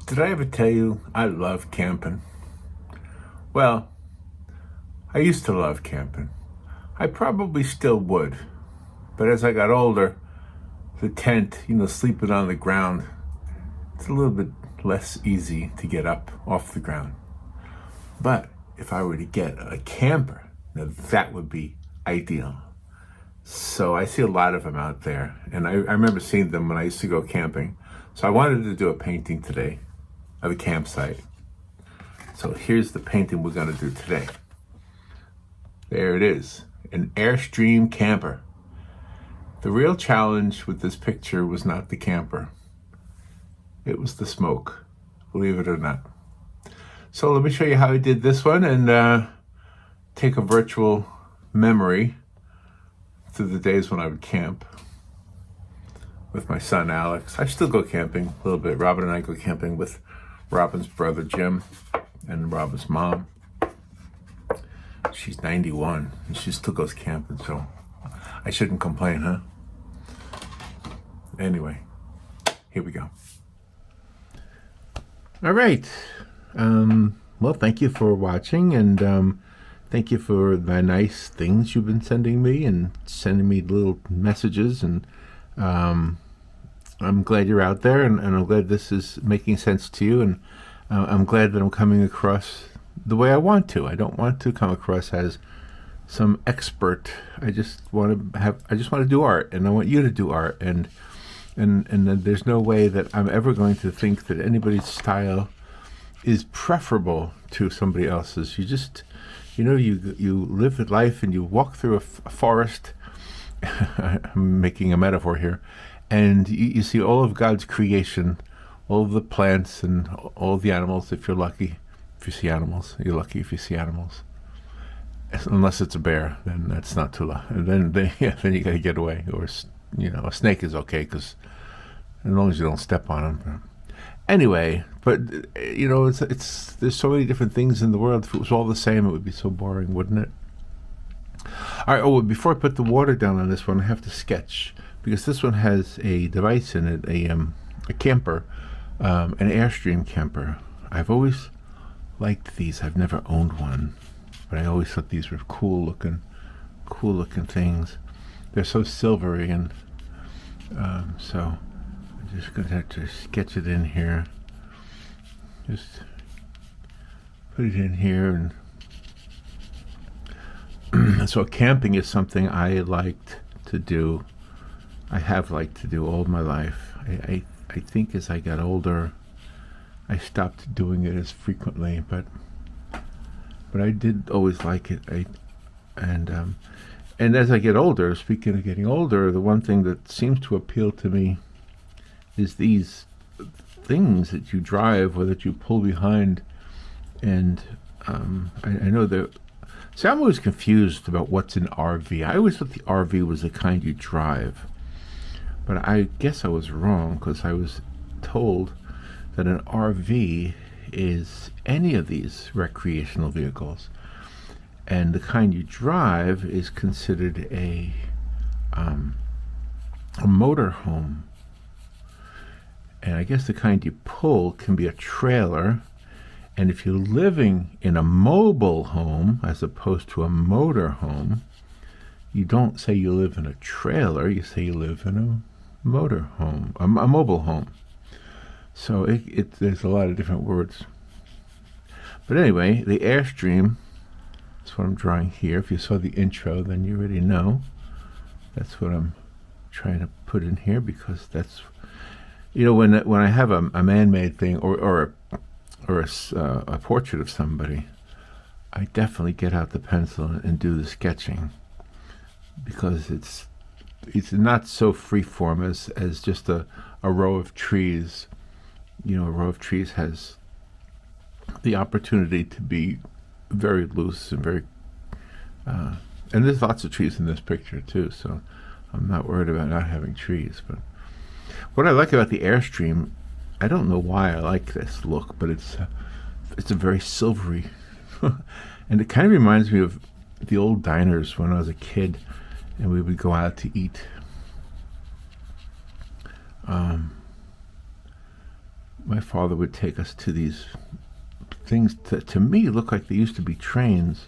Did I ever tell you I love camping? Well, I used to love camping. I probably still would. But as I got older, the tent, sleeping on the ground, it's a little bit less easy to get up off the ground. But if I were to get a camper, now that would be ideal. So I see a lot of them out there. And I remember seeing them when I used to go camping. So I wanted to do a painting today of a campsite. So here's the painting we're going to do today. There it is, an Airstream camper. The real challenge with this picture was not the camper. It was the smoke, believe it or not. So let me show you how I did this one and take a virtual memory through the days when I would camp with my son Alex. I still go camping a little bit. Robin and I go camping with Robin's brother Jim and Robin's mom. She's 91 and she still goes camping, so I shouldn't complain, huh? Anyway, here we go. All right. Well, thank you for watching, and thank you for the nice things you've been sending me and sending me little messages, and I'm glad you're out there, and I'm glad this is making sense to you, and I'm glad that I'm coming across the way I want to. I don't want to come across as some expert. I just want to do art, and I want you to do art, and there's no way that I'm ever going to think that anybody's style is preferable to somebody else's. You just, you live life and you walk through a forest. I'm making a metaphor here, and you see all of God's creation, all of the plants and all of the animals. If you're lucky, if you see animals, you're lucky if you see animals. Unless it's a bear, then that's not too lucky. And then you got to get away. Or a snake is okay, because as long as you don't step on them. Anyway, but it's there's so many different things in the world. If it was all the same, it would be so boring, wouldn't it? All right. Oh, before I put the water down on this one, I have to sketch, because this one has a device in it, a camper, an Airstream camper. I've always liked these. I've never owned one, but I always thought these were cool looking things. They're so silvery, and so I'm just going to have to sketch it in here. Just put it in here, and so camping is something I liked to do. I have liked to do all my life. I think as I got older, I stopped doing it as frequently, but I did always like it. And as I get older, speaking of getting older, the one thing that seems to appeal to me is these things that you drive or that you pull behind. And I know that. See, I'm always confused about what's an RV. I always thought the RV was the kind you drive. But I guess I was wrong, because I was told that an RV is any of these recreational vehicles. And the kind you drive is considered a motor home. And I guess the kind you pull can be a trailer. And if you're living in a mobile home as opposed to a motor home, you don't say you live in a trailer, you say you live in a motor home, a mobile home. So there's a lot of different words. But anyway, the Airstream, that's what I'm drawing here. If you saw the intro, then you already know. That's what I'm trying to put in here, because that's, when I have a man-made thing or a portrait of somebody, I definitely get out the pencil and do the sketching, because it's not so freeform as just a row of trees. A row of trees has the opportunity to be very loose and very and there's lots of trees in this picture too, so I'm not worried about not having trees. But what I like about the Airstream, I don't know why I like this look, but it's a very silvery and it kind of reminds me of the old diners when I was a kid and we would go out to eat. my father would take us to these things that to me looked like they used to be trains,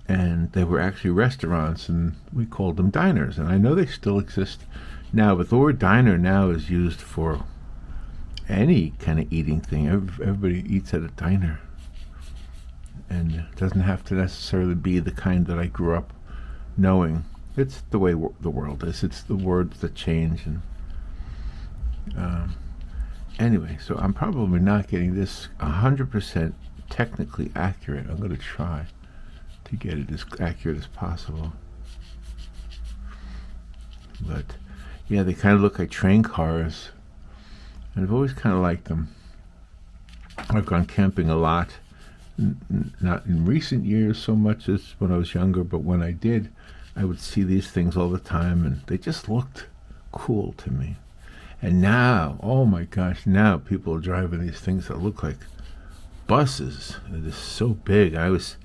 and they were actually restaurants, and we called them diners. And I know they still exist now, but the word diner now is used for any kind of eating thing. Everybody eats at a diner, and it doesn't have to necessarily be the kind that I grew up knowing. It's the way the world is. It's the words that change. And anyway, so I'm probably not getting this 100% technically accurate. I'm going to try to get it as accurate as possible. But yeah, they kind of look like train cars, and I've always kind of liked them. I've gone camping a lot, not in recent years so much as when I was younger, but when I did, I would see these things all the time, and they just looked cool to me. And now, oh my gosh, now people are driving these things that look like buses. They're just so big. I always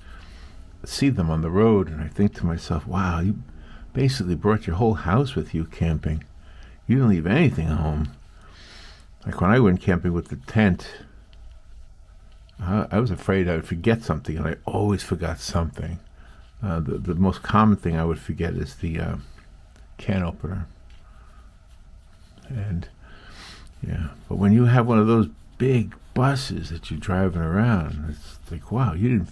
see them on the road, and I think to myself, wow, you basically brought your whole house with you camping. You didn't leave anything at home. Like when I went camping with the tent, I was afraid I would forget something, and I always forgot something. The most common thing I would forget is the can opener. And yeah, but when you have one of those big buses that you're driving around, it's like, wow, you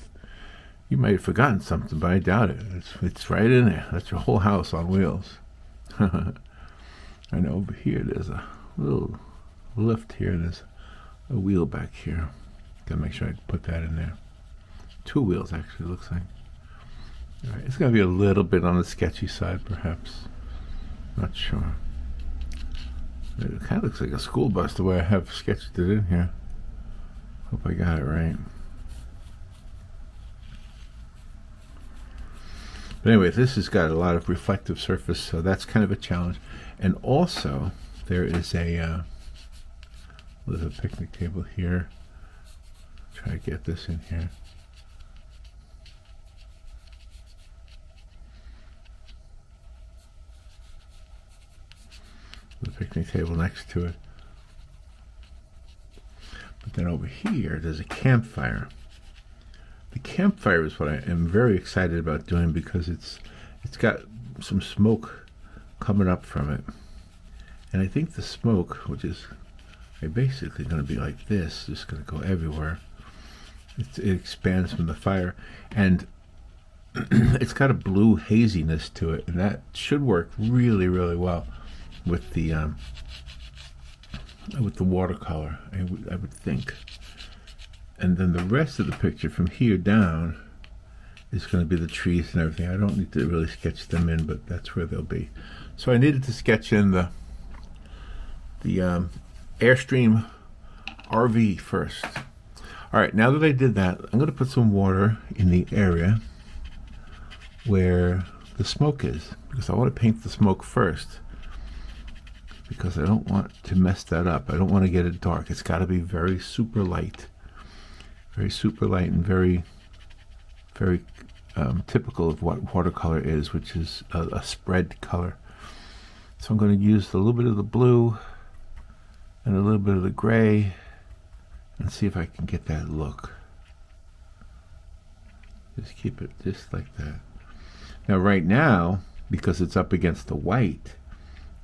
might have forgotten something, but I doubt it. It's right in there. That's your whole house on wheels. And over here there's a little lift here. There's a wheel back here. Gotta make sure I put that in there. 2 wheels actually, looks like. All right, it's gonna be a little bit on the sketchy side, perhaps. Not sure. It kind of looks like a school bus the way I have sketched it in here. Hope I got it right. But anyway, this has got a lot of reflective surface, so that's kind of a challenge. And also, there is a little picnic table here. Try to get this in here. The picnic table next to it. But then over here, there's a campfire. The campfire is what I am very excited about doing, because it's got some smoke coming up from it. And I think the smoke, which is basically going to be like this, just going to go everywhere. It expands from the fire, and it's got a blue haziness to it, and that should work really, really well with the watercolor, I would think. And then the rest of the picture from here down is going to be the trees and everything. I don't need to really sketch them in, but that's where they'll be. So I needed to sketch in the Airstream RV first. All right, now that I did that, I'm going to put some water in the area where the smoke is, because I want to paint the smoke first, because I don't want to mess that up. I don't want to get it dark. It's got to be very super light and very, very typical of what watercolor is, which is a spread color. So I'm going to use a little bit of the blue and a little bit of the gray, and see if I can get that look. Just keep it just like that. Now right now, because it's up against the white,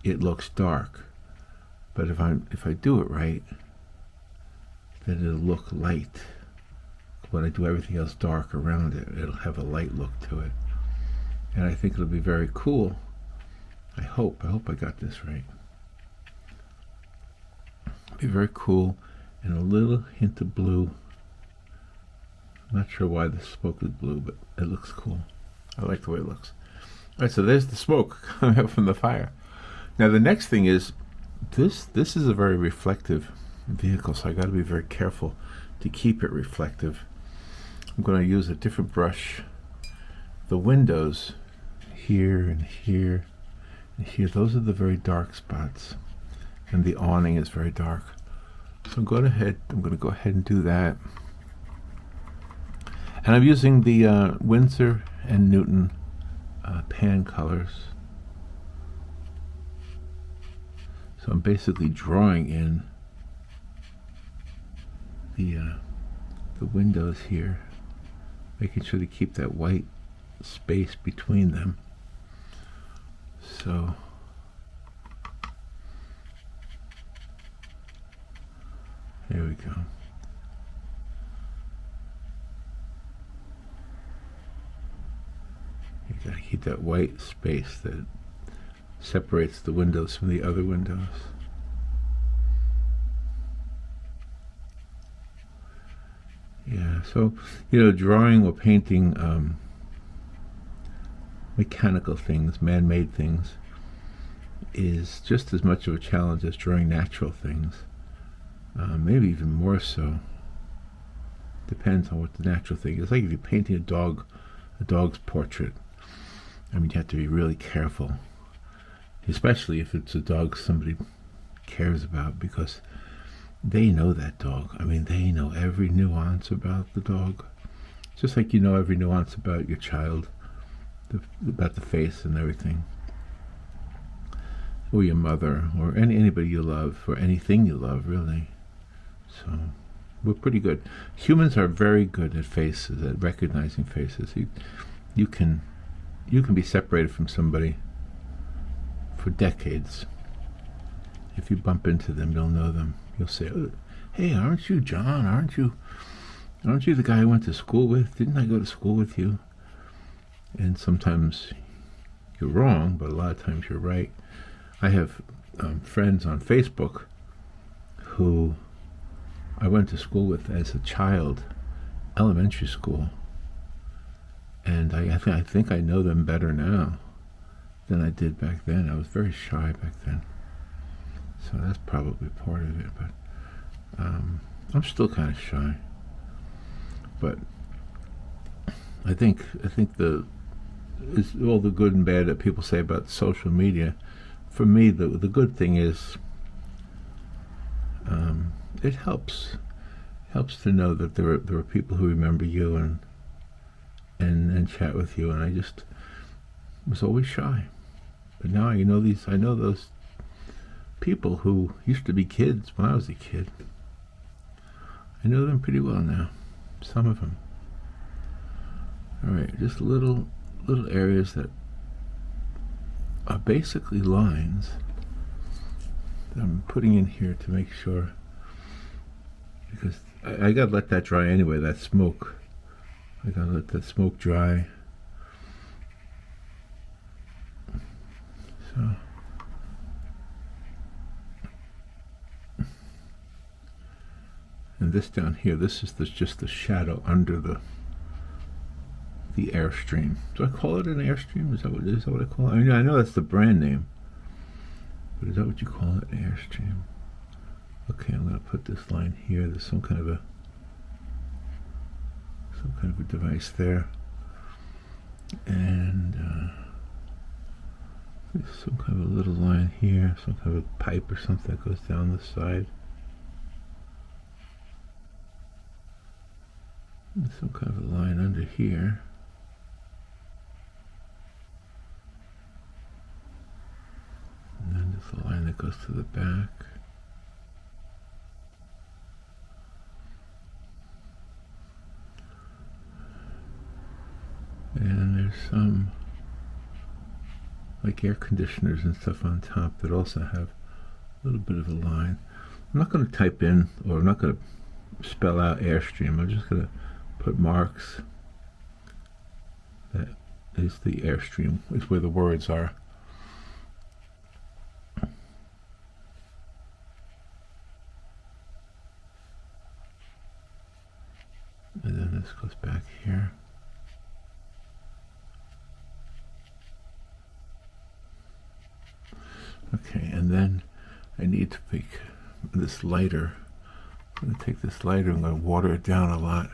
it looks dark. But if I do it right, then it'll look light. When I do everything else dark around it, it'll have a light look to it. And I think it'll be very cool. I hope I got this right. It'll be very cool, and a little hint of blue. I'm not sure why the smoke is blue, but it looks cool. I like the way it looks. All right, so there's the smoke coming up from the fire. Now the next thing is, this is a very reflective vehicle, so I got to be very careful to keep it reflective. I'm going to use a different brush. The windows here and here and here, those are the very dark spots, and the awning is very dark. So I'm going to go ahead and do that. And I'm using the Winsor and Newton pan colors. So I'm basically drawing in the windows here, making sure to keep that white space between them. So there we go. You gotta keep that white space that separates the windows from the other windows. Yeah, so, drawing or painting mechanical things, man-made things, is just as much of a challenge as drawing natural things. Maybe even more so. Depends on what the natural thing is. Like if you're painting a dog's portrait, you have to be really careful, especially if it's a dog somebody cares about, because they know that dog. They know every nuance about the dog, just like you know every nuance about your child, about the face and everything, or your mother, or anybody you love, or anything you love, really. So we're pretty good. Humans are very good at faces, at recognizing faces. You can be separated from somebody for decades. If you bump into them, you'll know them. You'll say, "Oh, hey, aren't you John? Aren't you the guy I went to school with? Didn't I go to school with you?" And sometimes you're wrong, but a lot of times you're right. I have friends on Facebook who I went to school with as a child, elementary school, and I think I know them better now than I did back then. I was very shy back then, so that's probably part of it. But I'm still kind of shy. But I think it's all the good and bad that people say about social media. For me, the good thing is it helps to know that there are people who remember you and chat with you. And I just was always shy, but now I know those people who used to be kids when I was a kid. I know them pretty well now, some of them. All right, just little areas that are basically lines that I'm putting in here to make sure, because I gotta let that dry anyway, that smoke. I gotta let that smoke dry. So and this down here, this is just the shadow under the Airstream. Do I call it an Airstream? Is that what I call it? I know that's the brand name, but is that what you call it, an Airstream? Okay, I'm going to put this line here. There's some kind of a device there, and there's some kind of a little line here, some kind of a pipe or something that goes down the side. And some kind of a line under here. And then there's a line that goes to the back. And there's some like air conditioners and stuff on top that also have a little bit of a line. I'm not going to type in, or I'm not going to spell out Airstream. I'm just going to put marks. That is the Airstream, is where the words are. And then this goes back here. Okay, and then I need to make this lighter. I'm going to take this lighter, I'm going to water it down a lot.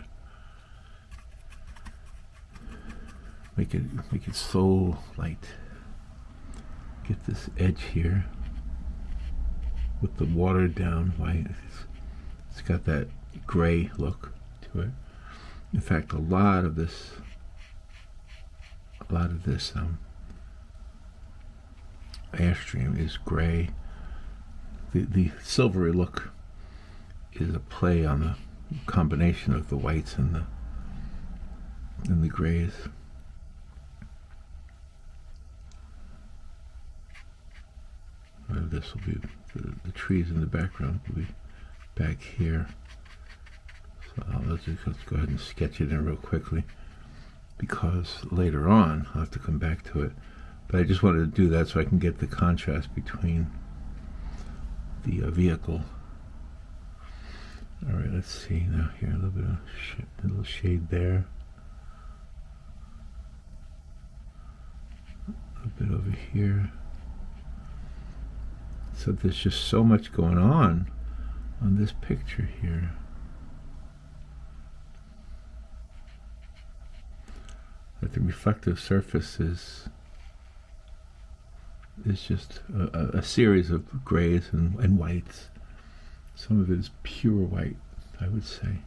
Make it so light. Get this edge here with the watered down light. It's got that gray look to it. In fact, a lot of this Airstream is gray. The silvery look is a play on combination of the whites and the grays. This will be the trees in the background will be back here. So let's go ahead and sketch it in real quickly, because later on I'll have to come back to it. But I just wanted to do that so I can get the contrast between the vehicle. All right, let's see now here, a little bit of a little shade there, a bit over here. So there's just so much going on this picture here. That the reflective surface is just a series of grays and whites. Some of it is pure white, I would say,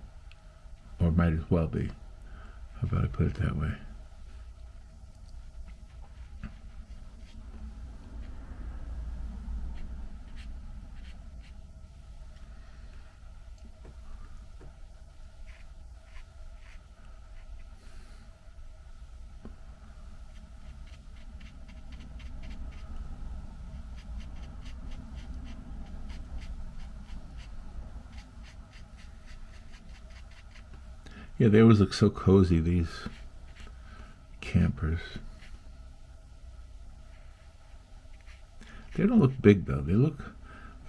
or might as well be. How about I put it that way? Yeah, they always look so cozy, these campers. They don't look big though. They look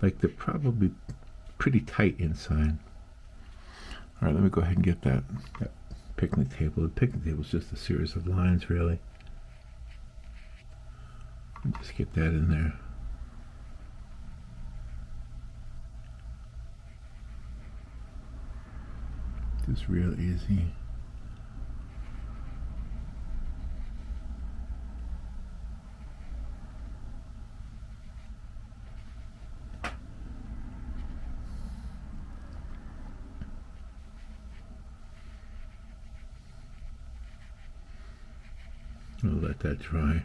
like they're probably pretty tight inside. All right, let me go ahead and get that picnic table. The picnic table is just a series of lines, really. Just get that in there. It's real easy. I'll let that dry.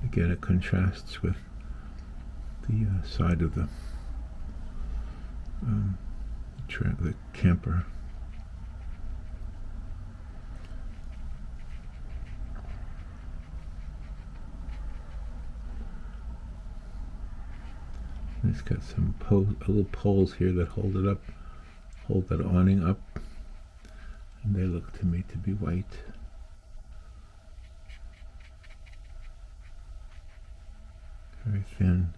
Again, it contrasts with the side of the camper. And it's got some little poles here that hold it up, hold that awning up, and they look to me to be white. Very thin.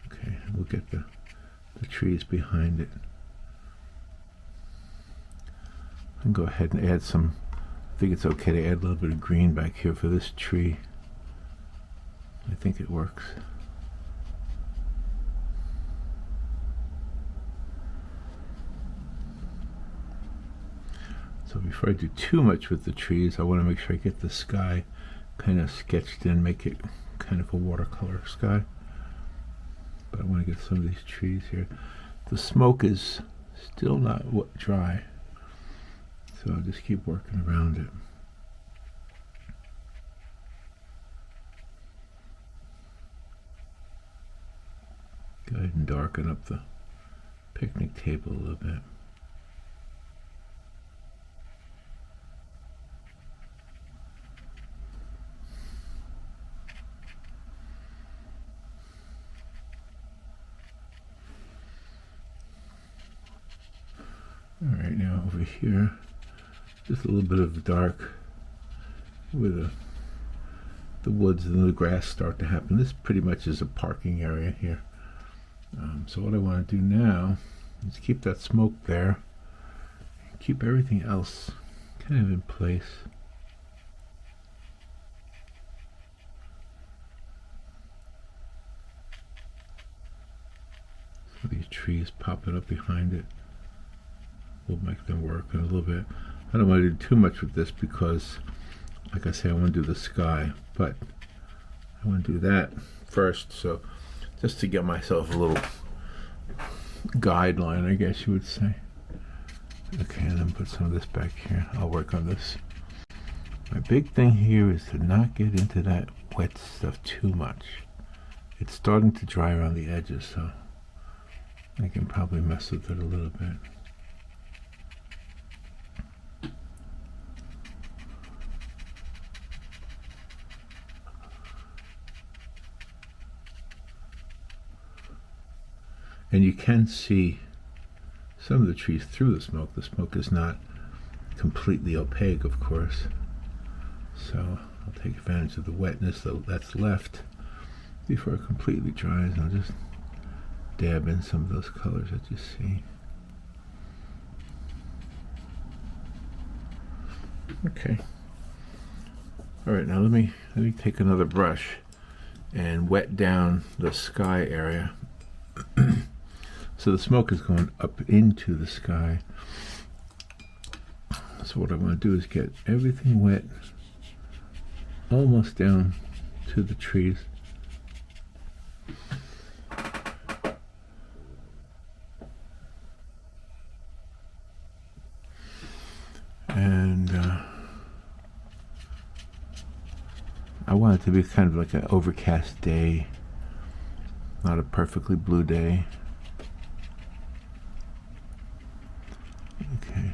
Okay, we'll get the trees behind it. And go ahead and add some, I think it's okay to add a little bit of green back here for this tree. I think it works. So before I do too much with the trees, I want to make sure I get the sky kind of sketched in, make it kind of a watercolor sky. But I want to get some of these trees here. The smoke is still not dry, so I'll just keep working around it. Go ahead and darken up the picnic table a little bit. All right, now over here, just a little bit of dark where the woods and the grass start to happen. This pretty much is a parking area here. So what I want to do now is keep that smoke there, keep everything else kind of in place. So these trees popping up behind it will make them work in a little bit. I don't want to do too much with this because, like I say, I want to do the sky, but I want to do that first. So just to get myself a little guideline, I guess you would say. Okay, and then put some of this back here. I'll work on this. My big thing here is to not get into that wet stuff too much. It's starting to dry around the edges, so I can probably mess with it a little bit. And you can see some of the trees through the smoke. The smoke is not completely opaque, of course. So I'll take advantage of the wetness that's left before it completely dries. I'll just dab in some of those colors that you see. Okay. All right, now let me take another brush and wet down the sky area. So the smoke is going up into the sky. So what I want to do is get everything wet almost down to the trees. And I want it to be kind of like an overcast day, not a perfectly blue day. Okay,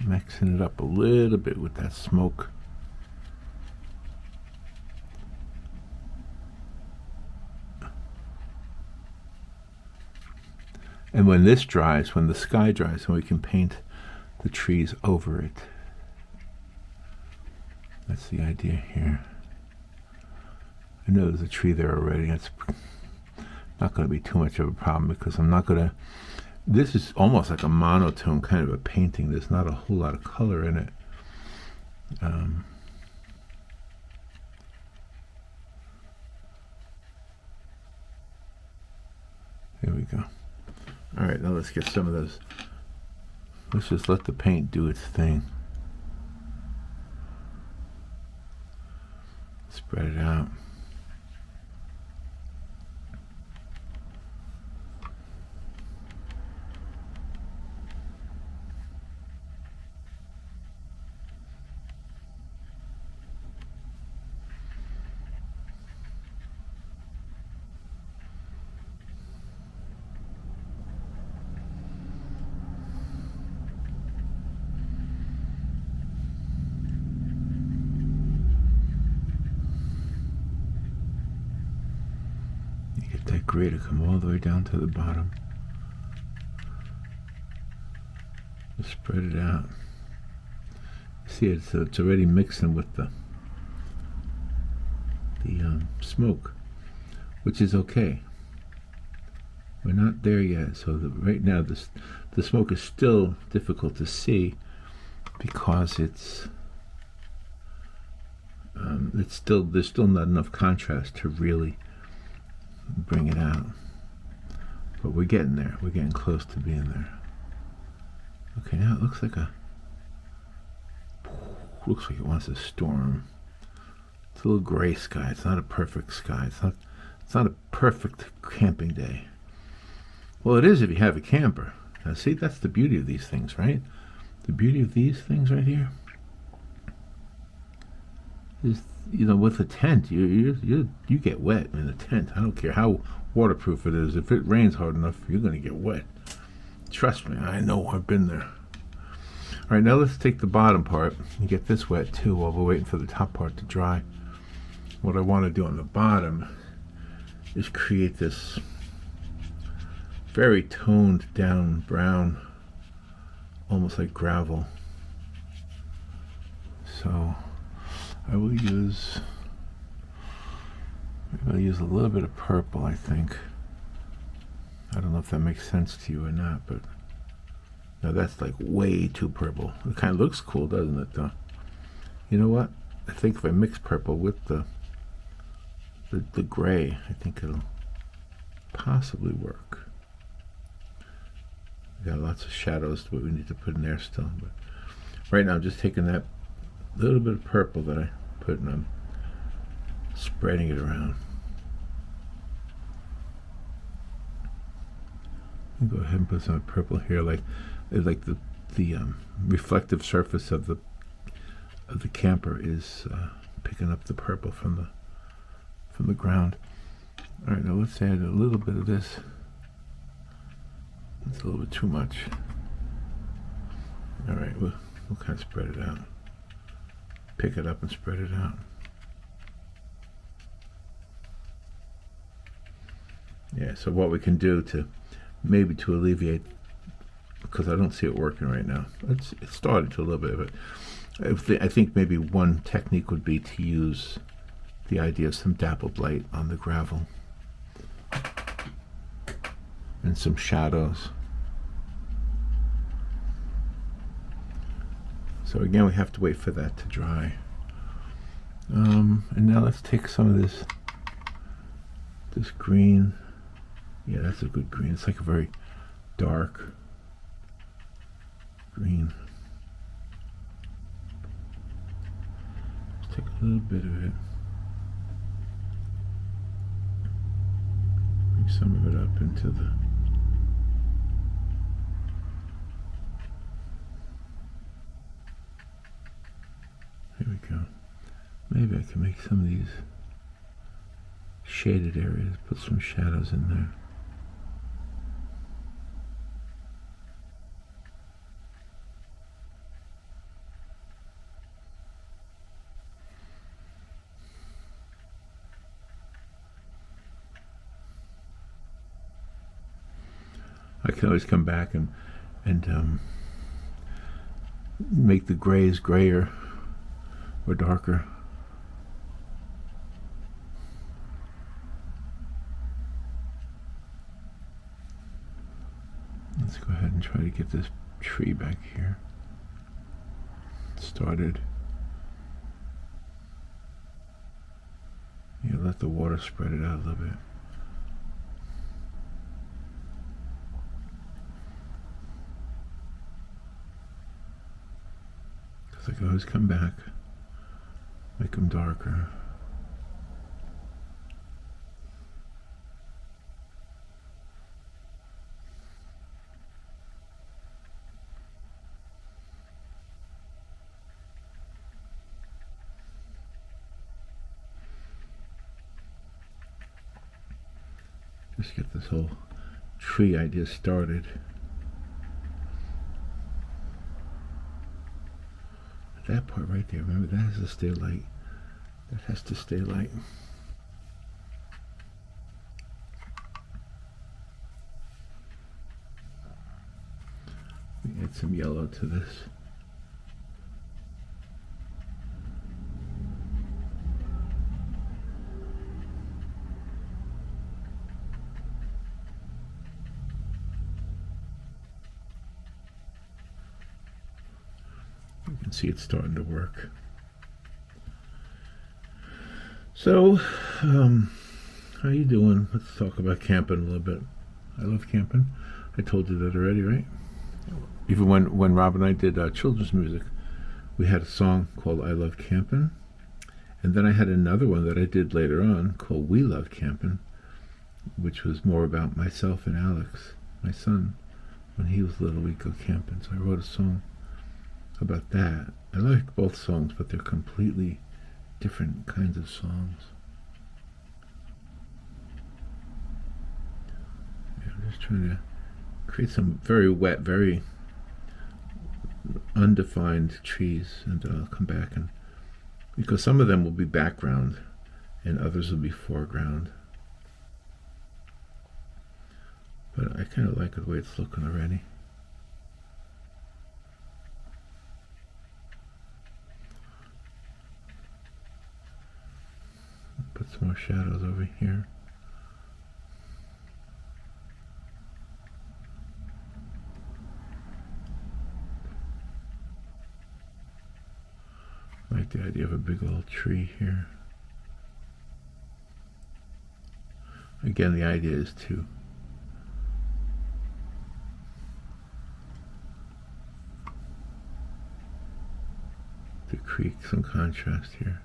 mixing it up a little bit with that smoke. And when this dries, when the sky dries, then we can paint the trees over it. That's the idea here. I know there's a tree there already. That's not going to be too much of a problem because I'm not going to... This is almost like a monotone kind of a painting. There's not a whole lot of color in it. There we go. All right, now let's get some of those. Let's just let the paint do its thing. Spread it out. That gray to come all the way down to the bottom. Just spread it out. See, it's already mixing with the smoke, which is okay. We're not there yet, so right now the smoke is still difficult to see because there's still not enough contrast to really bring it out. But we're getting there. We're getting close to being there. Okay, now it looks like it wants a storm. It's a little gray sky. It's not a perfect sky. It's not a perfect camping day. Well, it is if you have a camper. Now see, that's the beauty of these things, right? The beauty of these things right here is, you know, with a tent, you get wet in a tent. I don't care how waterproof it is. If it rains hard enough, you're going to get wet. Trust me, I know. I've been there. All right, now let's take the bottom part and get this wet too while we're waiting for the top part to dry. What I want to do on the bottom is create this very toned down brown, almost like gravel. So I will use a little bit of purple, I think. I don't know if that makes sense to you or not, but now that's like way too purple. It kind of looks cool, doesn't it, though? You know what? I think if I mix purple with the gray, I think it'll possibly work. We got lots of shadows that we need to put in there still, but right now I'm just taking that little bit of purple that I put and I'm spreading it around. I'll go ahead and put some purple here, like the reflective surface of the camper is picking up the purple from the ground. All right, now let's add a little bit of this. That's a little bit too much. All right, we'll kind of spread it out. Pick it up and spread it out. Yeah, so what we can do to maybe to alleviate, because I don't see it working right now. It started to a little bit of it. I think maybe one technique would be to use the idea of some dappled light on the gravel and some shadows. So again, we have to wait for that to dry. And now let's take some of this green. Yeah, that's a good green. It's like a very dark green. Let's take a little bit of it. Bring some of it up into the... Here we go. Maybe I can make some of these shaded areas, put some shadows in there. I can always come back and make the grays grayer or darker. Let's go ahead and try to get this tree back here started. Yeah, let the water spread it out a little bit. Because I can always come back, make them darker. Just get this whole tree idea started. That part right there, remember, that has to stay light. That has to stay light. We add some yellow to this. You can see it's starting to work. So, how you doing? Let's talk about camping a little bit. I love camping. I told you that already, right? Even when Rob and I did children's music, we had a song called I Love Camping. And then I had another one that I did later on called We Love Camping, which was more about myself and Alex, my son. When he was little, we'd go camping. So I wrote a song about that. I like both songs, but they're completely different kinds of songs. Yeah, I'm just trying to create some very wet, very undefined trees, and I'll come back, and because some of them will be background and others will be foreground. But I kind of like the way it's looking already. Put some more shadows over here. I like the idea of a big old tree here. Again, the idea is to create some contrast here.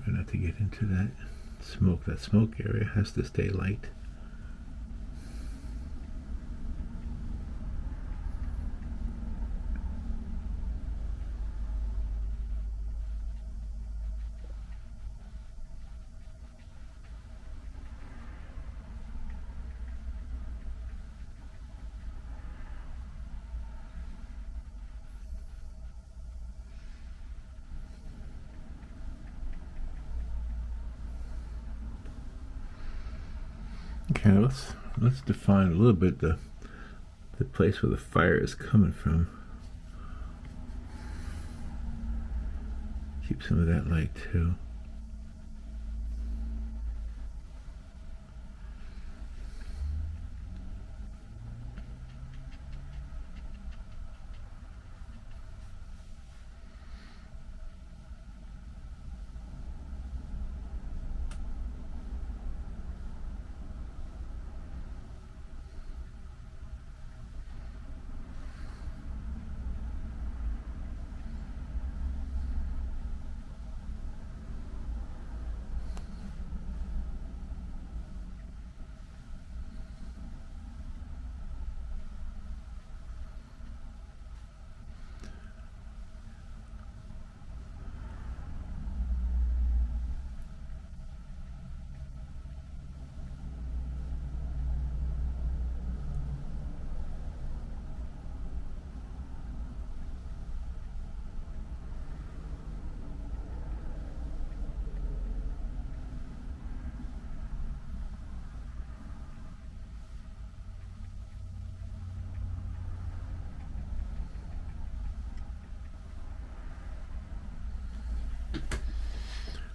Try not to get into that smoke. That smoke area has to stay light. Okay, let's define a little bit the place where the fire is coming from. Keep some of that light too.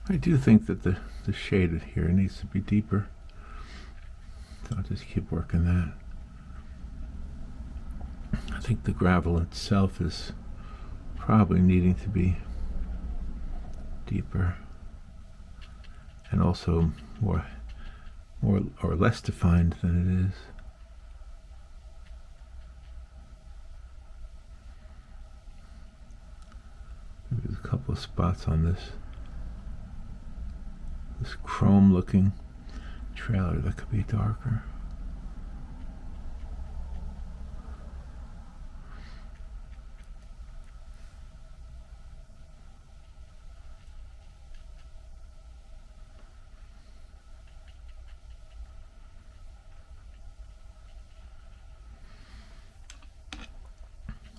I do think that the shade here needs to be deeper, so I'll just keep working that. I think the gravel itself is probably needing to be deeper and also more or less defined than it is. Maybe there's a couple of spots on this chrome looking trailer that could be darker.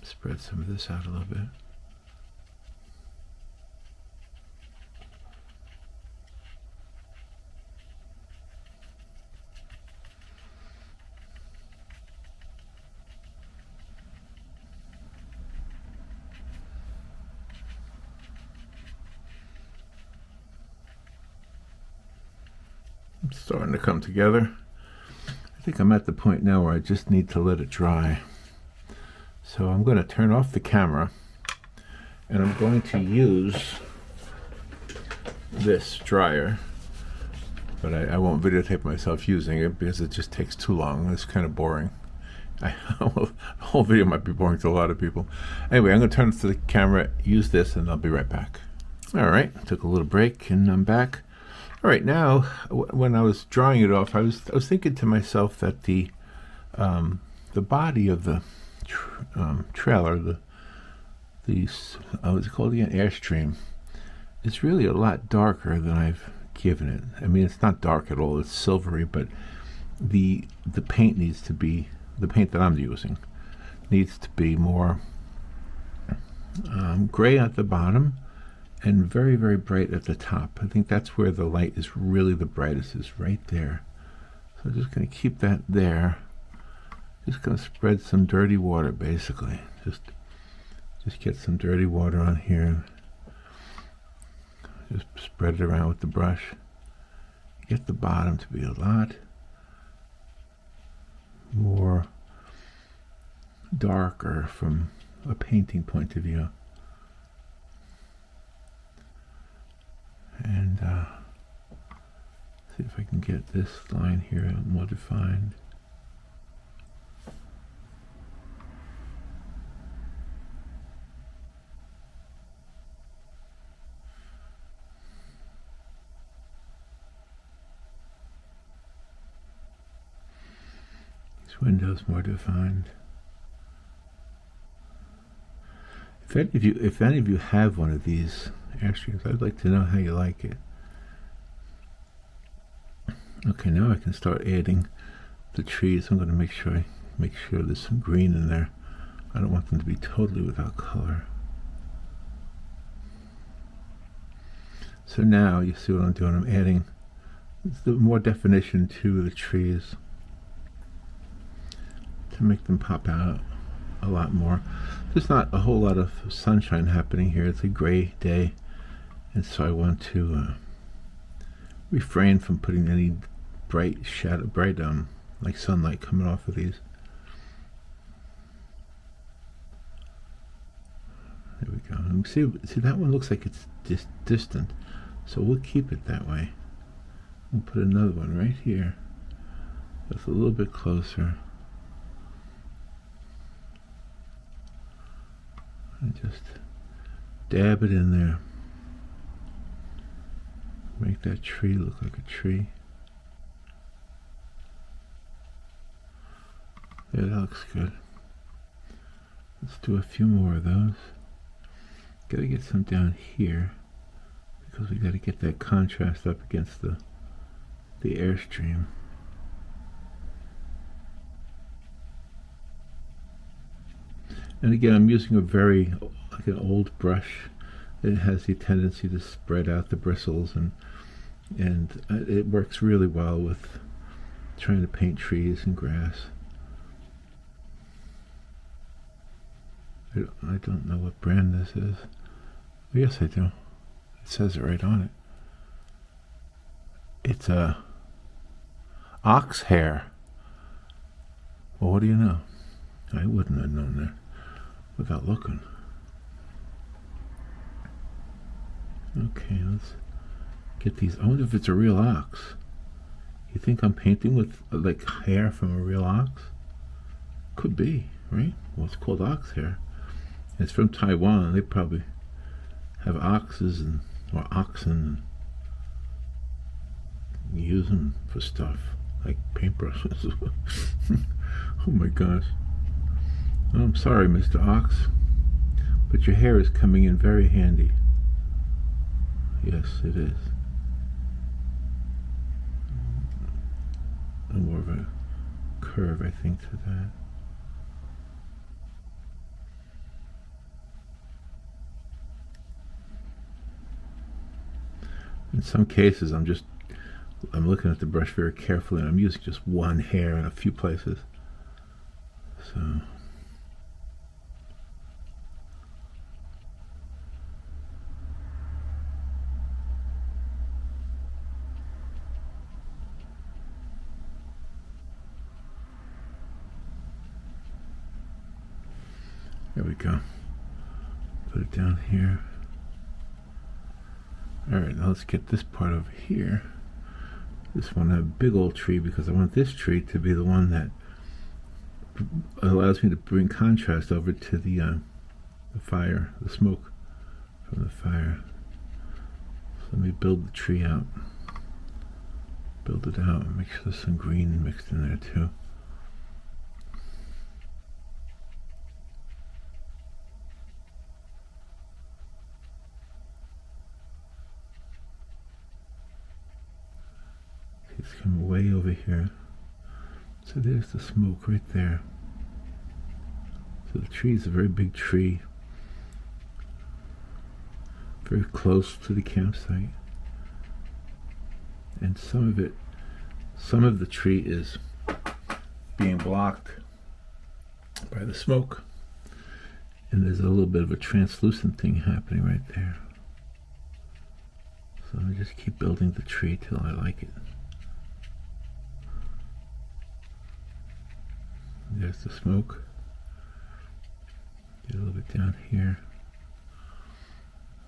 Spread some of this out a little bit. It's starting to come together. I think I'm at the point now where I just need to let it dry. So I'm going to turn off the camera and I'm going to use this dryer, but I won't videotape myself using it because it just takes too long. It's kind of boring. The whole video might be boring to a lot of people. Anyway, I'm going to turn to the camera, use this, and I'll be right back. All right, took a little break and I'm back. All right, now when I was drawing it off, I was thinking to myself that the body of the trailer, what's it called again? Airstream, is really a lot darker than I've given it. I mean, it's not dark at all. It's silvery, but the paint needs to be, the paint that I'm using needs to be more gray at the bottom and very, very bright at the top. I think that's where the light is really the brightest, is right there. So I'm just going to keep that there. Just going to spread some dirty water, basically. Just get some dirty water on here. Just spread it around with the brush. Get the bottom to be a lot more darker from a painting point of view. And see if I can get this line here more defined. This window's more defined. If any of you have one of these Airstreams, I'd like to know how you like it. Okay, now I can start adding the trees. I'm going to make sure there's some green in there. I don't want them to be totally without color. So now you see what I'm doing. I'm adding more definition to the trees to make them pop out a lot more. There's not a whole lot of sunshine happening here. It's a gray day, and so I want to refrain from putting any bright like sunlight coming off of these. There we go. And see that one looks like it's distant, so we'll keep it that way. We'll put another one right here that's a little bit closer. And just dab it in there. Make that tree look like a tree. Yeah, that looks good. Let's do a few more of those. Gotta get some down here because we gotta get that contrast up against the Airstream. And again, I'm using like an old brush. It has the tendency to spread out the bristles, and it works really well with trying to paint trees and grass. I don't know what brand this is. Yes, I do. It says it right on it. It's a ox hair. Well, what do you know? I wouldn't have known that without looking. Okay, let's get these. I wonder if it's a real ox. You think I'm painting with like hair from a real ox? Could be, right? Well, it's called ox hair. It's from Taiwan. They probably have oxen and use them for stuff like paintbrushes. Oh my gosh. I'm sorry, Mr. Ox, but your hair is coming in very handy. Yes, it is. And more of a curve, I think, to that. In some cases, I'm looking at the brush very carefully, and I'm using just one hair in a few places. So there we go. Put it down here. Alright, now let's get this part over here. This one, a big old tree, because I want this tree to be the one that allows me to bring contrast over to the fire, the smoke from the fire. So let me build the tree out. Build it out and make sure there's some green mixed in there too. It's coming way over here. So there's the smoke right there. So the tree is a very big tree, very close to the campsite. And some of the tree is being blocked by the smoke. And there's a little bit of a translucent thing happening right there. So I just keep building the tree till I like it. There's the smoke. Get a little bit down here.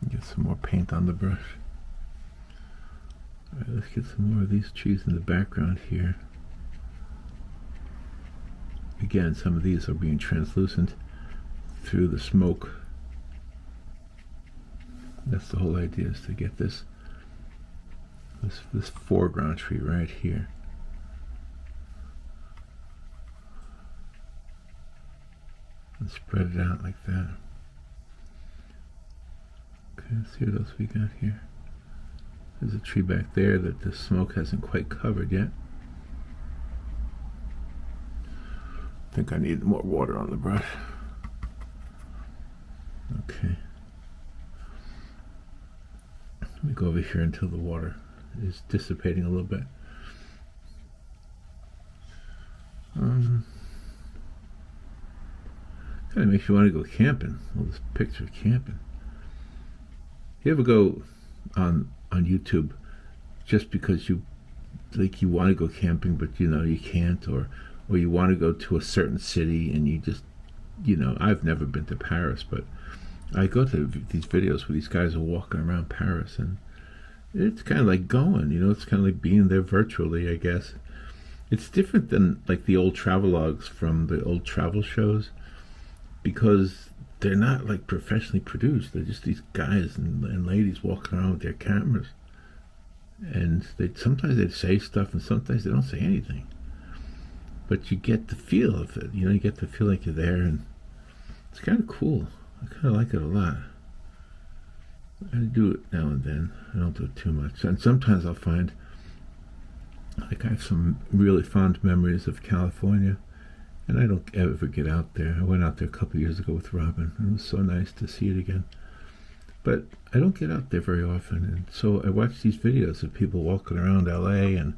Get some more paint on the brush. Alright, let's get some more of these trees in the background here. Again, some of these are being translucent through the smoke. That's the whole idea, is to get this foreground tree right here. and spread it out like that. Okay, let's see what else we got here. There's a tree back there that the smoke hasn't quite covered yet. I think I need more water on the brush. Okay. Let me go over here until the water is dissipating a little bit. Kind of makes you want to go camping. All this picture of camping. You ever go on YouTube just because you want to go camping, but you can't, or you want to go to a certain city and you just, I've never been to Paris, but I go to these videos where these guys are walking around Paris, and it's kind of like going, it's kind of like being there virtually, I guess. It's different than like the old travelogues from the old travel shows, because they're not like professionally produced. They're just these guys and ladies walking around with their cameras, and sometimes they say stuff and sometimes they don't say anything, but you get the feel of it. You get to feel like you're there, and it's kind of cool. I kind of like it a lot. I do it now and then. I don't do it too much, and sometimes I'll find, like, I have some really fond memories of California, and I don't ever get out there. I went out there a couple of years ago with Robin, and it was so nice to see it again. But I don't get out there very often, and so I watch these videos of people walking around LA and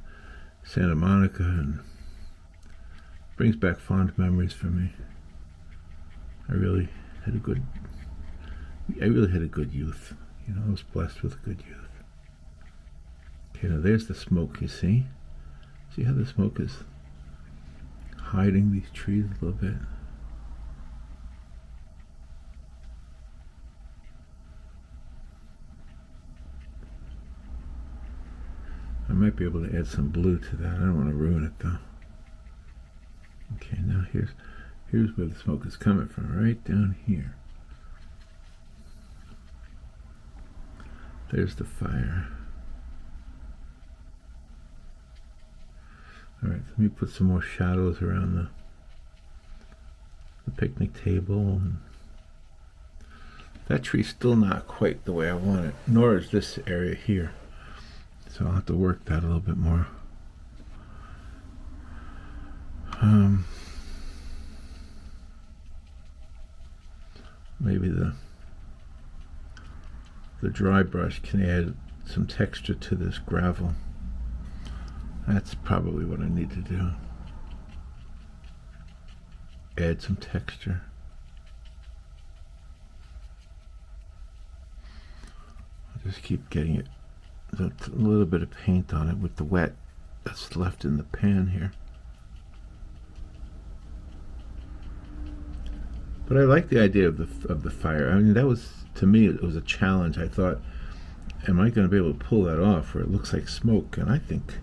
Santa Monica, and it brings back fond memories for me. I really had a good youth. I was blessed with a good youth. Okay, now there's the smoke, you see? See how the smoke is hiding these trees a little bit? I might be able to add some blue to that. I don't want to ruin it though. Okay, now here's where the smoke is coming from, right down here. There's the fire. Alright, let me put some more shadows around the picnic table. That tree's still not quite the way I want it, nor is this area here. So I'll have to work that a little bit more. Maybe the dry brush can add some texture to this gravel. That's probably what I need to do. Add some texture. I'll just keep getting it, a little bit of paint on it with the wet that's left in the pan here. But I like the idea of the fire. I mean, that was, to me, it was a challenge. I thought, am I going to be able to pull that off where it looks like smoke? And I think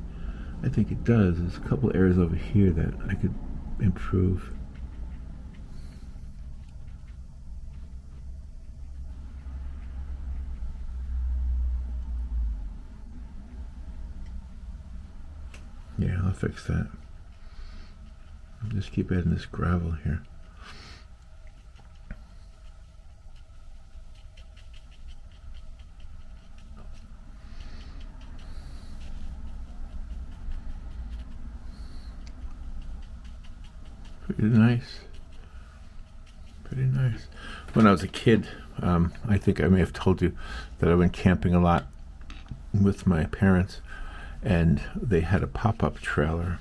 it does. There's a couple areas over here that I could improve. Yeah, I'll fix that. I'll just keep adding this gravel here. Pretty nice. Pretty nice. When I was a kid, I think I may have told you that I went camping a lot with my parents, and they had a pop-up trailer.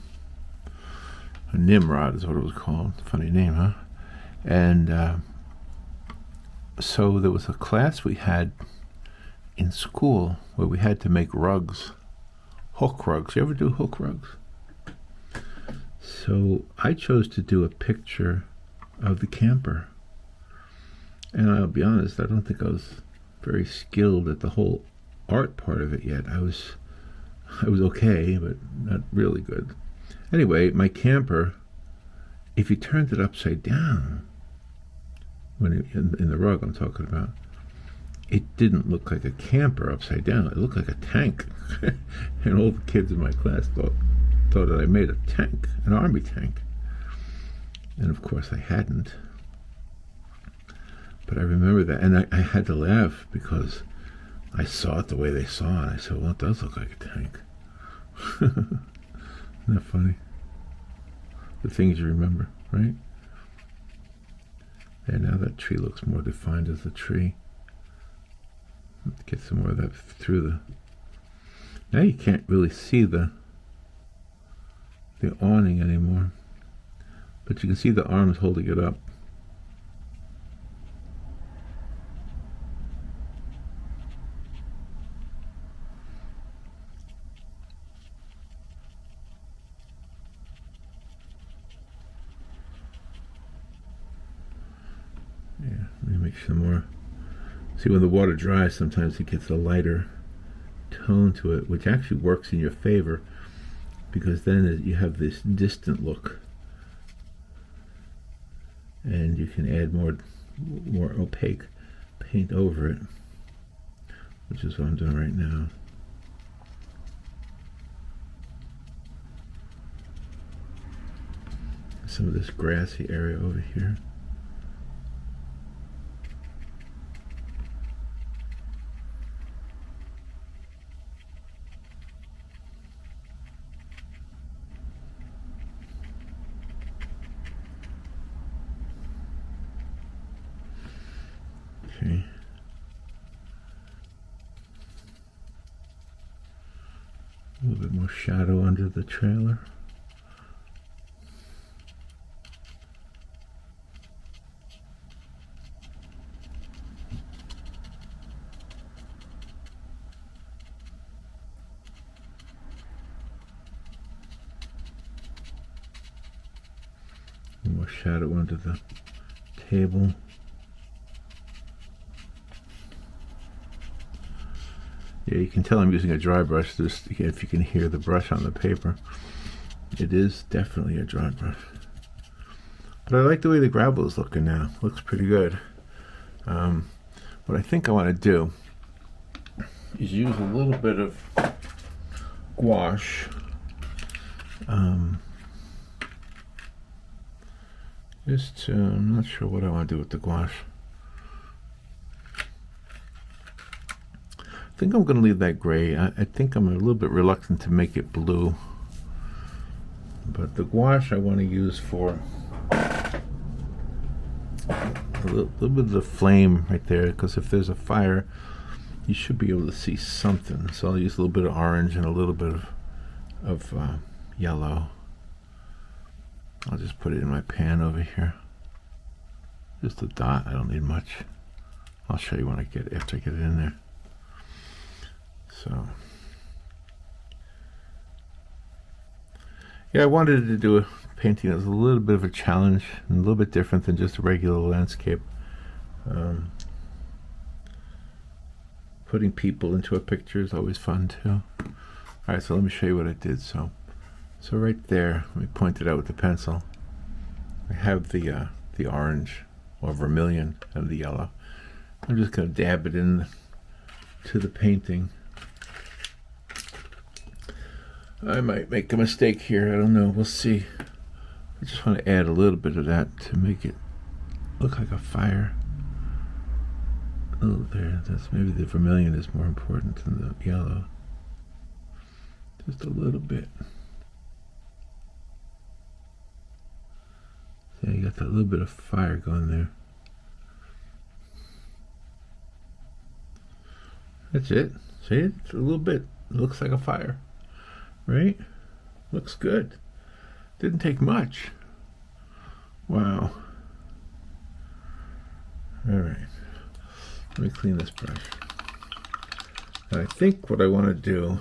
A Nimrod is what it was called. Funny name, huh? And so there was a class we had in school where we had to make rugs, hook rugs. You ever do hook rugs? So I chose to do a picture of the camper. And I'll be honest, I don't think I was very skilled at the whole art part of it yet. I was okay, but not really good. Anyway, my camper, if you turned it upside down, in the rug I'm talking about, it didn't look like a camper upside down. It looked like a tank. And all the kids in my class thought that I made a tank, an army tank. And of course I hadn't. But I remember that, and I had to laugh because I saw it the way they saw it. I said, well, it does look like a tank. Isn't that funny? The things you remember, right? And now that tree looks more defined as a tree. Let's get some more of that through the... Now you can't really see the awning anymore. But you can see the arms holding it up. Yeah, let me make some more. See, when the water dries, sometimes it gets a lighter tone to it, which actually works in your favor, because then you have this distant look, and you can add more opaque paint over it, which is what I'm doing right now. Some of this grassy area over here. Okay. A little bit more shadow under the trailer. More shadow under the table. Yeah, you can tell I'm using a dry brush just if you can hear the brush on the paper. It is definitely a dry brush. But I like the way the gravel is looking now. Looks pretty good. What I think I want to do is use a little bit of gouache. I'm not sure what I want to do with the gouache. I think I'm going to leave that gray. I think I'm a little bit reluctant to make it blue. But the gouache I want to use for a little bit of the flame right there, because if there's a fire, you should be able to see something. So I'll use a little bit of orange and a little bit of yellow. I'll just put it in my pan over here. Just a dot, I don't need much. I'll show you when after I get it in there. So, yeah, I wanted to do a painting that was a little bit of a challenge and a little bit different than just a regular landscape. Putting people into a picture is always fun too. Alright, so let me show you what I did. So right there, let me point it out with the pencil. I have the orange or vermilion and the yellow. I'm just going to dab it in to the painting. I might make a mistake here, I don't know, we'll see. I just want to add a little bit of that to make it look like a fire. Oh, there, that's maybe the vermilion is more important than the yellow. Just a little bit. So you got that little bit of fire going there. That's it. See it? It's a little bit. It looks like a fire. Right? Looks good. Didn't take much. Wow. Alright. Let me clean this brush. And I think what I want to do,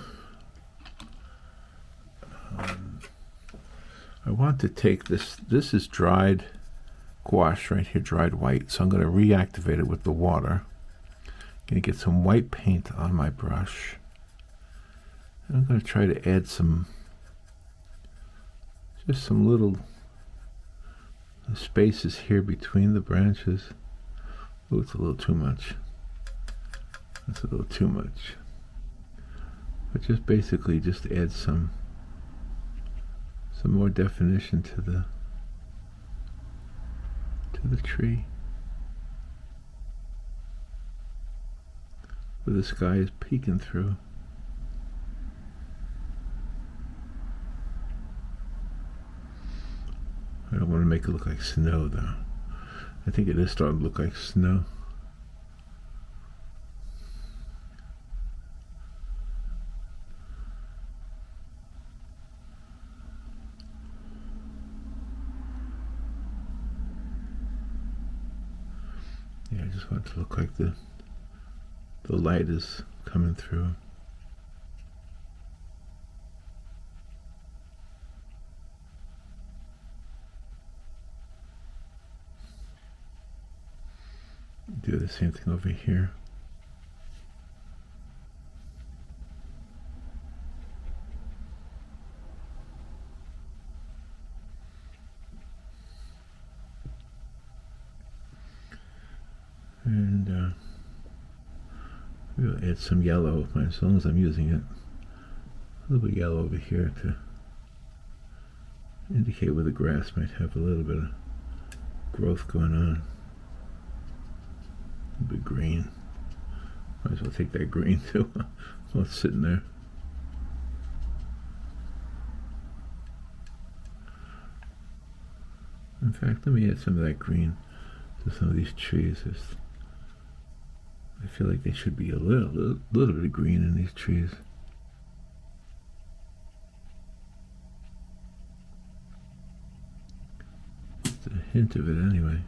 I want to take this is dried gouache right here, dried white, so I'm going to reactivate it with the water. I'm going to get some white paint on my brush. And I'm going to try to add just some little spaces here between the branches. Oh, it's a little too much. That's a little too much. But just basically just add some more definition to the tree. where the sky is peeking through. I don't want to make it look like snow, though. I think it is starting to look like snow. Yeah, I just want it to look like the light is coming through. Do the same thing over here. And we'll add some yellow, as long as I'm using it. A little bit yellow over here to indicate where the grass might have a little bit of growth going on. A bit green. Might as well take that green too while it's sitting there. In fact, let me add some of that green to some of these trees. I feel like there should be a little bit of green in these trees. Just a hint of it anyway.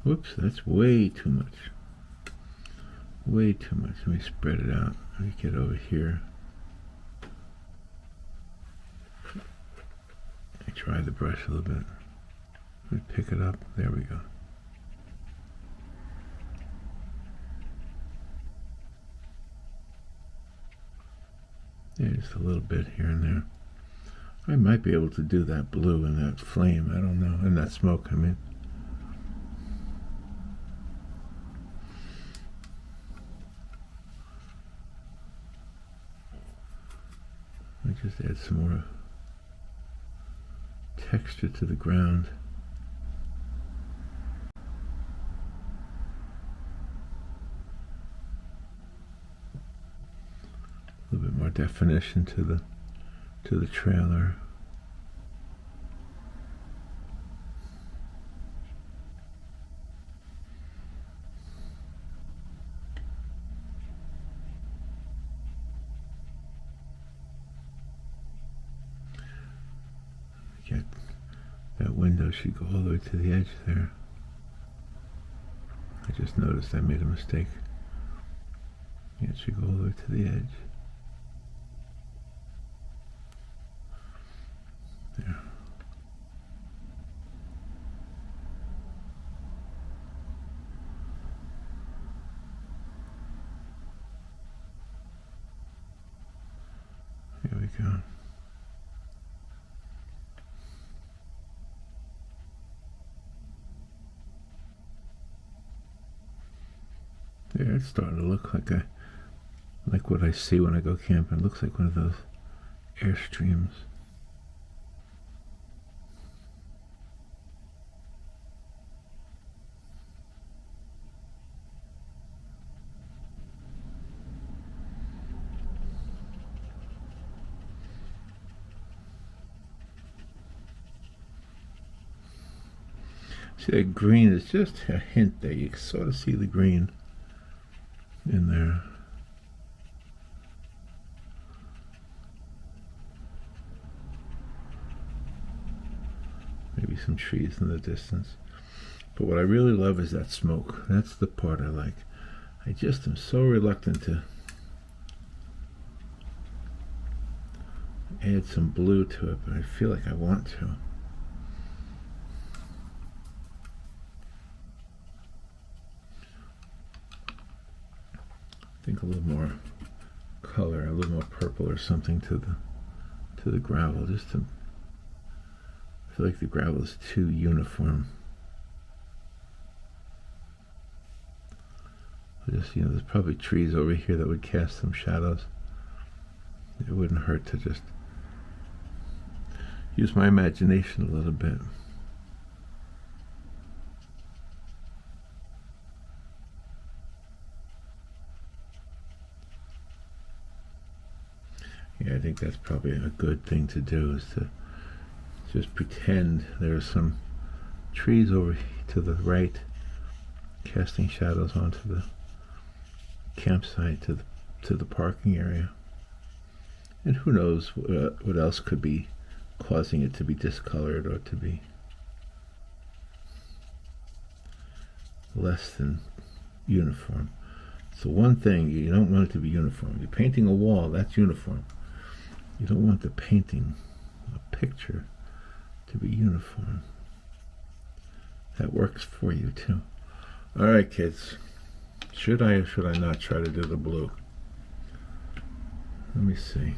Whoops, that's way too much. Way too much. Let me spread it out. Let me get over here. I try the brush a little bit. Let me pick it up. There we go. Yeah, just a little bit here and there. I might be able to do that blue in that flame. I don't know. In that smoke, I mean. I just add some more texture to the ground. A little bit more definition to the trailer. That window should go all the way to the edge there. I just noticed I made a mistake. Yeah, it should go all the way to the edge. There. Here we go. There, it's starting to look like what I see when I go camping. It looks like one of those Airstreams. See, that green is just a hint there. You can sort of see the green in there. Maybe some trees in the distance. But what I really love is that smoke. That's the part I like. I just am so reluctant to add some blue to it, but I feel like I want to. I think a little more color, a little more purple or something to the gravel, just to I feel like the gravel is too uniform. Just, there's probably trees over here that would cast some shadows. It wouldn't hurt to just use my imagination a little bit. Yeah, I think that's probably a good thing to do, is to just pretend there are some trees over to the right, casting shadows onto the campsite, to the parking area. And who knows what else could be causing it to be discolored or to be less than uniform. So one thing, you don't want it to be uniform. You're painting a wall, that's uniform. You don't want the painting, a picture, to be uniform. That works for you too. All right, kids. Should I or should I not try to do the blue? Let me see.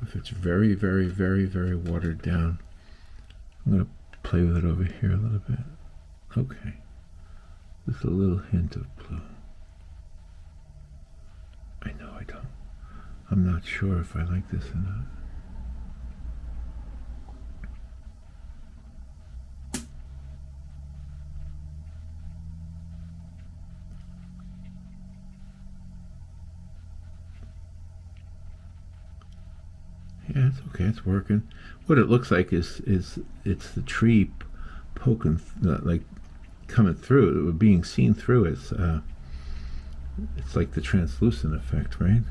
If it's very, very, very, very watered down, I'm going to play with it over here a little bit. Okay. Just a little hint of blue. I know I don't. I'm not sure if I like this or not. Yeah, it's okay. It's working. What it looks like is it's the tree poking, like coming through, being seen through. It's like the translucent effect, right?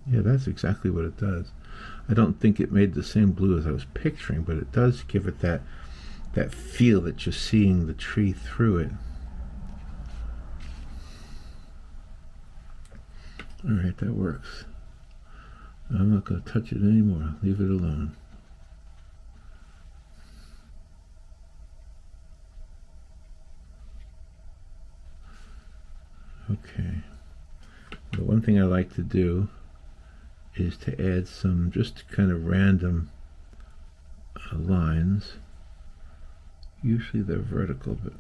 Yeah, that's exactly what it does. I don't think it made the same blue as I was picturing, but it does give it that feel that you're seeing the tree through it. All right, that works. I'm not going to touch it anymore. Leave it alone. Okay. The one thing I like to do is to add some just kind of random lines. Usually they're vertical, but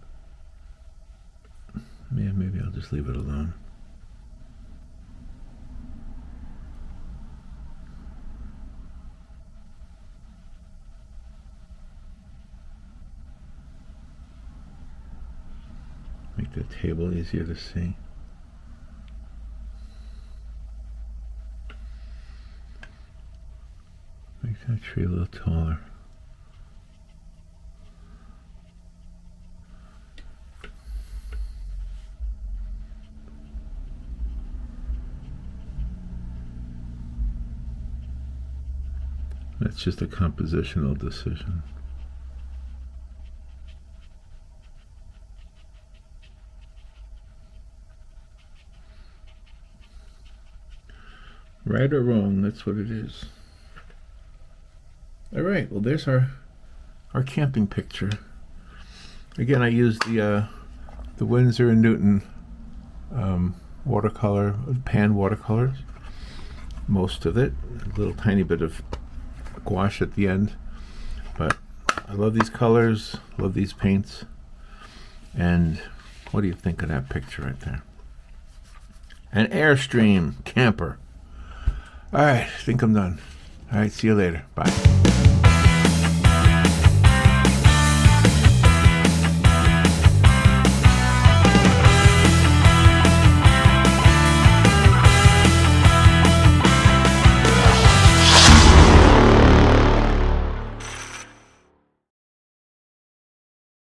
yeah, maybe I'll just leave it alone. Make the table easier to see. Make that tree a little taller. That's just a compositional decision. Right or wrong, that's what it is. All right, well, there's our camping picture. Again, I used the Winsor Newton watercolor, pan watercolors. Most of it, a little tiny bit of gouache at the end, but I love these colors, love these paints. And what do you think of that picture right there? An Airstream camper. All right, I think I'm done. All right, see you later. Bye.